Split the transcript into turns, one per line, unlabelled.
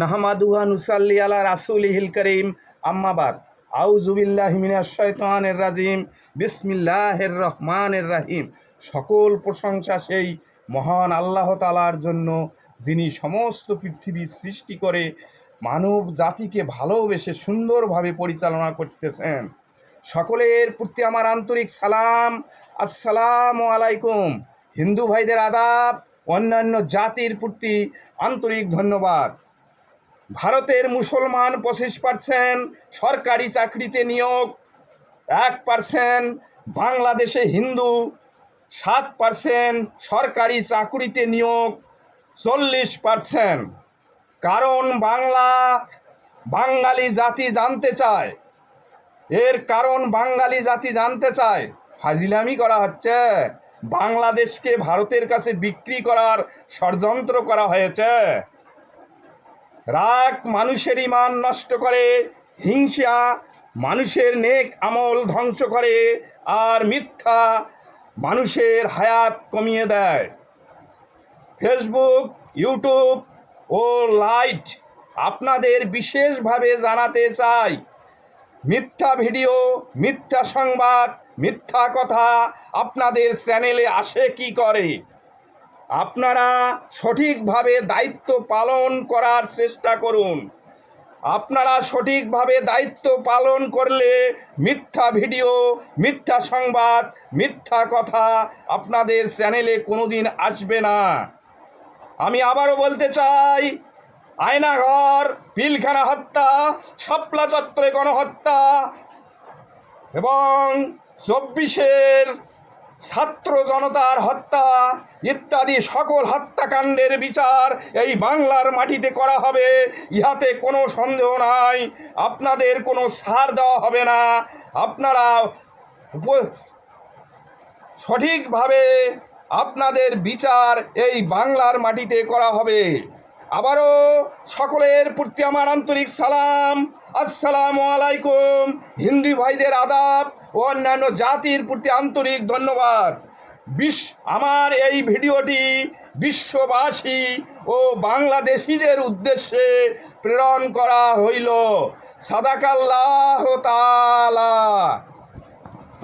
নাহমাদুহু ওয়া নুসাল্লি আলা রাসূলিহিল কারীম, আম্মা বাদ। আউযু বিল্লাহি মিনাশ শাইতানির রাজিম, বিসমিল্লাহির রহমানির রহিম। সকল প্রশংসা সেই মহান আল্লাহ তাআলার জন্য, যিনি সমস্ত পৃথিবী সৃষ্টি করে মানব জাতিকে ভালোবেসে সুন্দরভাবে পরিচালনা করতেছেন। সকলের প্রতি আমার আন্তরিক সালাম, আসসালামু আলাইকুম। হিন্দু ভাইদের আদাব, অন্যান্য জাতির প্রতি আন্তরিক ধন্যবাদ। ভারতের মুসলমান 25% সরকারি চাকরিতে নিয়োগ, 1% বাংলাদেশে হিন্দু, 7% সরকারি চাকরিতে নিয়োগ, 40%। কারণ বাঙালি জাতি জানতে চায়, এর কারণ বাঙালি জাতি জানতে চায়। ফাজিলামি করা হচ্ছে, বাংলাদেশকে ভারতের কাছে বিক্রি করার ষড়যন্ত্র করা হয়েছে। রাগ মানুষের ঈমান নষ্ট করে, হিংসা মানুষের নেক আমল ধ্বংস করে, আর মিথ্যা মানুষের হায়াত কমিয়ে দেয়। ফেসবুক, ইউটিউব ও লাইট আপনাদের বিশেষভাবে জানাতে চাই, মিথ্যা ভিডিও, মিথ্যা সংবাদ, মিথ্যা কথা আপনাদের চ্যানেলে আসে কি করে? আপনারা সঠিকভাবে দায়িত্ব পালন করার চেষ্টা করুন। আপনারা সঠিকভাবে দায়িত্ব পালন করলে মিথ্যা ভিডিও, মিথ্যা সংবাদ, মিথ্যা কথা আপনাদের চ্যানেলে কোনোদিন আসবে না। আমি আবারও বলতে চাই, আয়নাঘর, পিলখানা হত্যা, শাপলা চত্বরে গণহত্যা এবং 24-এর ছাত্র জনতার হত্যা ইত্যাদি সকল হত্যাকাণ্ডের বিচার এই বাংলার মাটিতে করা হবে, ইহাতে কোনো সন্দেহ নাই। আপনাদের কোনো ছাড় দেওয়া হবে না। আপনারা সঠিকভাবে আপনাদের বিচার এই বাংলার মাটিতে করা হবে। আবারও সকলের প্রতি আমার আন্তরিক সালাম, আসসালামু আলাইকুম। হিন্দু ভাইদের আদাব ও অন্যান্য জাতির প্রতি আন্তরিক ধন্যবাদ। আমার এই ভিডিওটি বিশ্ববাসী ও বাংলাদেশিদের উদ্দেশ্যে প্রেরণ করা হইল। সাদাকাল্লাহু তাআলা।